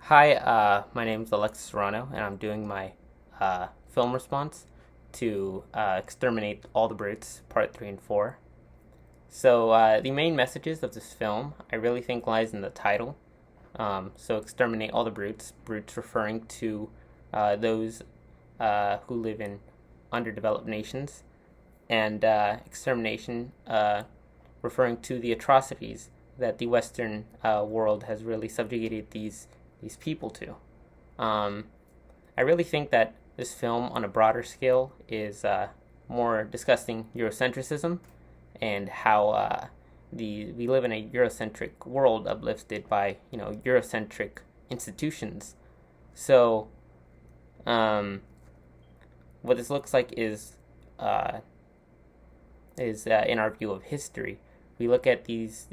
Hi, my name is Alexis Serrano, and I'm doing my film response to Exterminate All the Brutes, Part 3 and 4. So, the main messages of this film, I really think, lies in the title. So, Exterminate All the Brutes, brutes referring to those who live in underdeveloped nations, and extermination referring to the atrocities that the Western world has really subjugated these people to. Um, I really think that this film, on a broader scale, is more discussing Eurocentrism and how we live in a Eurocentric world uplifted by Eurocentric institutions. So, um, what this looks like uh, is in our view of history. We look at these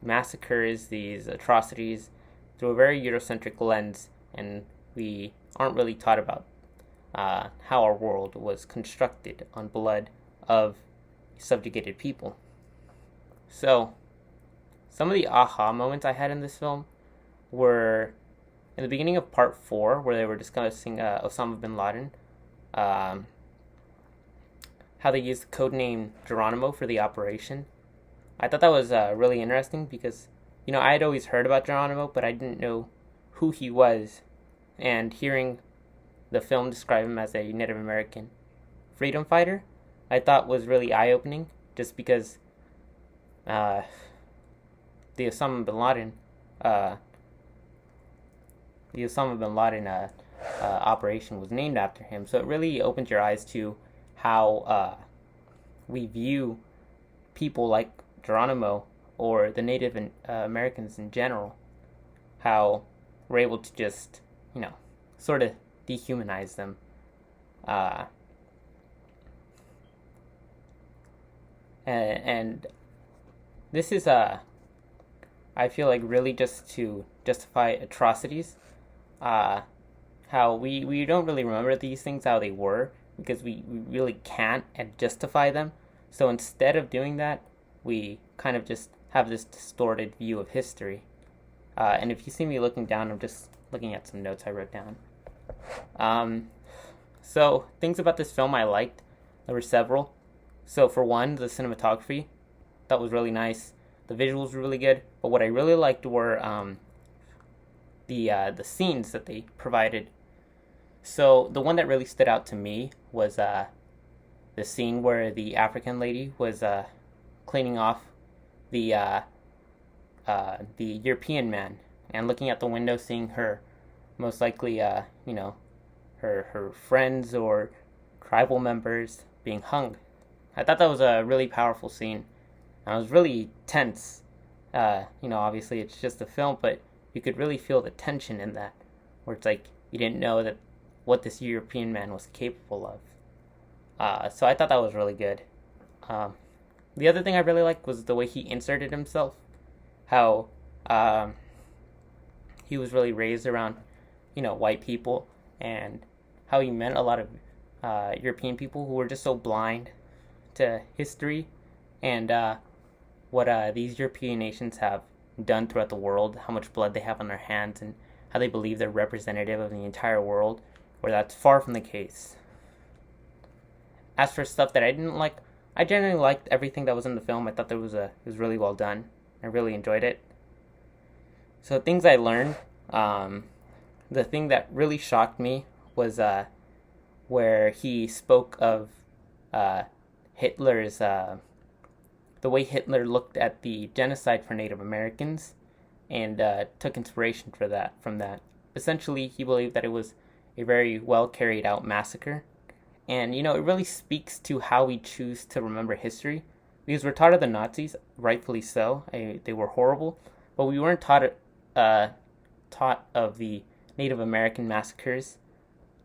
massacres, these atrocities, through a very Eurocentric lens, and we aren't really taught about how our world was constructed on blood of subjugated people. So, some of the aha moments I had in this film were in the beginning of part 4, where they were discussing Osama bin Laden, um, how they used the code name Geronimo for the operation. I thought that was really interesting because, I had always heard about Geronimo, but I didn't know who he was. And hearing the film describe him as a Native American freedom fighter, I thought was really eye opening just because uh, the Osama bin Laden, uh, the Osama bin Laden operation was named after him. So it really opens your eyes to how we view people like Geronimo or the Native Americans in general, how we're able to just, sort of dehumanize them. Uh, and this is, I feel like, really just to justify atrocities. Uh, how we don't really remember these things how they were because we really can't and justify them. So instead of doing that, we kind of just have this distorted view of history. And if you see me looking down, I'm just looking at some notes I wrote down. Um, so, things about this film I liked. There were several. So, for one, the cinematography. That was really nice. The visuals were really good. But what I really liked were the scenes that they provided. So, the one that really stood out to me was the scene where the African lady was cleaning off the the European man and looking at the window, seeing her most likely, her friends or tribal members being hung. I thought that was a really powerful scene. I was really tense. Obviously it's just a film, but you could really feel the tension in that, where it's like you didn't know that what this European man was capable of. So I thought that was really good. Um, the other thing I really liked was the way he inserted himself. How he was really raised around, white people, and how he met a lot of European people who were just so blind to history and what these European nations have done throughout the world, how much blood they have on their hands, and how they believe they're representative of the entire world, where that's far from the case. As for stuff that I didn't like, I generally liked everything that was in the film. I thought that it was really well done. I really enjoyed it. So things I learned, the thing that really shocked me was where he spoke of uh, Hitler's the way Hitler looked at the genocide for Native Americans and took inspiration for that from that. Essentially, he believed that it was a very well carried out massacre, and it really speaks to how we choose to remember history because we're taught of the Nazis, rightfully so. They were horrible, but we weren't uh, taught of the Native American massacres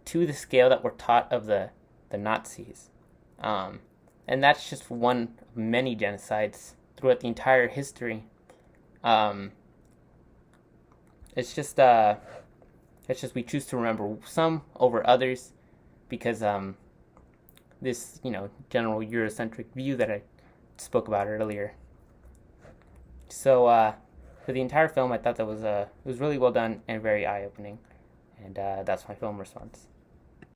to the scale that we're taught of the Nazis. Um, and that's just one of many genocides throughout the entire history. Um, it's just we choose to remember some over others because this general Eurocentric view that I spoke about earlier. So for the entire film, I thought that was it was really well done and very eye opening, and that's my film response.